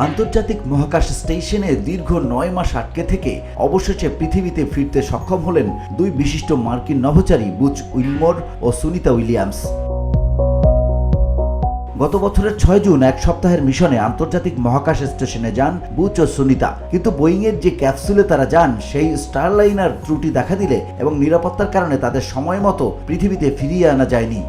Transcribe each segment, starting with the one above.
আন্তর্জাতিক মহাকাশ স্টেশনে দীর্ঘ 9 মাস আটকে থেকে অবশেষে পৃথিবীতে ফিরতে সক্ষম হলেন দুই বিশিষ্ট মার্কিন নভোচারী বুচ উইলমোর ও সুনিতা উইলিয়ামস। গত বছরের 6 জুন এক সপ্তাহের মিশনে আন্তর্জাতিক মহাকাশ স্টেশনে যান বুচ ও সুনিতা, কিন্তু বোয়িংয়ের যে ক্যাপসুলে তারা যান সেই স্টারলাইনার ত্রুটি দেখা দিলে এবং নিরাপত্তার কারণে তাদের সময় মতো পৃথিবীতে ফিরিয়ে আনা যায়নি।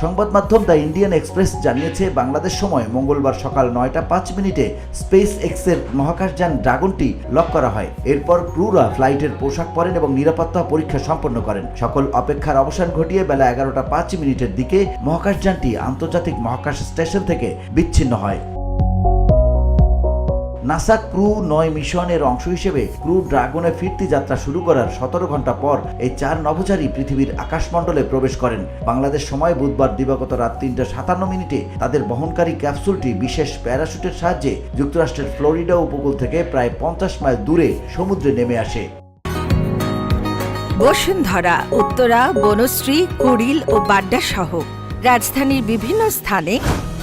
সংবাদ মাধ্যম দ্য ইন্ডিয়ান এক্সপ্রেস জানিয়েছে, বাংলাদেশ সময় মঙ্গলবার সকাল 9টা 5 মিনিটে স্পেস এক্সের মহাকাশযান ড্রাগনটি লক করা হয়। এরপর ক্রুরা ফ্লাইটের পোশাক পরেন এবং নিরাপত্তা পরীক্ষা সম্পন্ন করেন। সকল অপেক্ষার অবসান ঘটিয়ে বেলা 11টা 5 মিনিটের দিকে মহাকাশযানটি আন্তর্জাতিক মহাকাশ স্টেশন থেকে বিচ্ছিন্ন হয়। নাসা ক্রু 9 মিশনের অংশ হিসেবে ক্রু ড্রাগনে ফিরতি যাত্রা শুরু করার 17 ঘন্টা পর এই 4 নভোচারী পৃথিবীর আকাশমণ্ডলে প্রবেশ করেন। বাংলাদেশ সময় বুধবার দিবাগত রাত 3টা 57 মিনিটে তাদের বহনকারী ক্যাপসুলটি বিশেষ প্যারাশুটের সাহায্যে যুক্তরাষ্ট্রের ফ্লোরিডা উপকূল থেকে প্রায় 50 মাইল দূরে সমুদ্রে নেমে আসে। বসুন্ধরা, উত্তরা, বনশ্রী, কুড়িল ও বাড্ডা সহ রাজধানীর বিভিন্ন স্থানে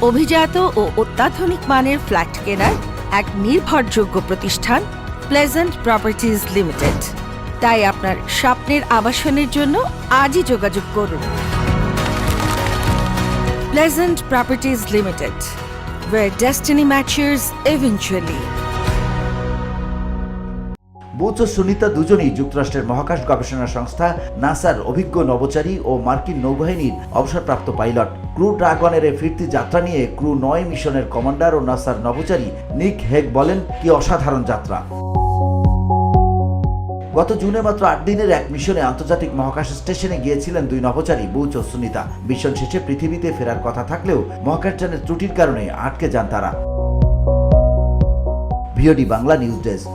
অভিজাত ও অত্যাধুনিক মানের ফ্ল্যাট কেনার এক নির্ভরযোগ্য প্রতিষ্ঠান প্লেজেন্ট প্রপার্টিজ লিমিটেড। তাই আপনার স্বপ্নের আবাসনের জন্য আজই যোগাযোগ করুন। Pleasant properties limited, where destiny matures eventually. Butch ও সুনিতা দুজনেই যুক্তরাষ্ট্রের মহাকাশ গবেষণা সংস্থা নাসার অভিজ্ঞ নভোচারী ও মার্কিন নৌবাহিনীর অবসরপ্রাপ্ত পাইলট। ক্রু ড্রাগনের এই ফিরতি যাত্রা নিয়ে ক্রু 9 মিশনের কমান্ডার ও নাসার নভোচারী নিক হেগ বলেন, কি অসাধারণ যাত্রা। গত জুনে মাত্র 8 দিনের এক মিশনে আন্তর্জাতিক মহাকাশ স্টেশনে গিয়েছিলেন দুই নভোচারী বুচ ও সুনিতা। মিশন শেষে পৃথিবীতে ফেরার কথা থাকলেও মহাকাশযানের ত্রুটির কারণে আটকে যান তারা। VOD Bangla news desk.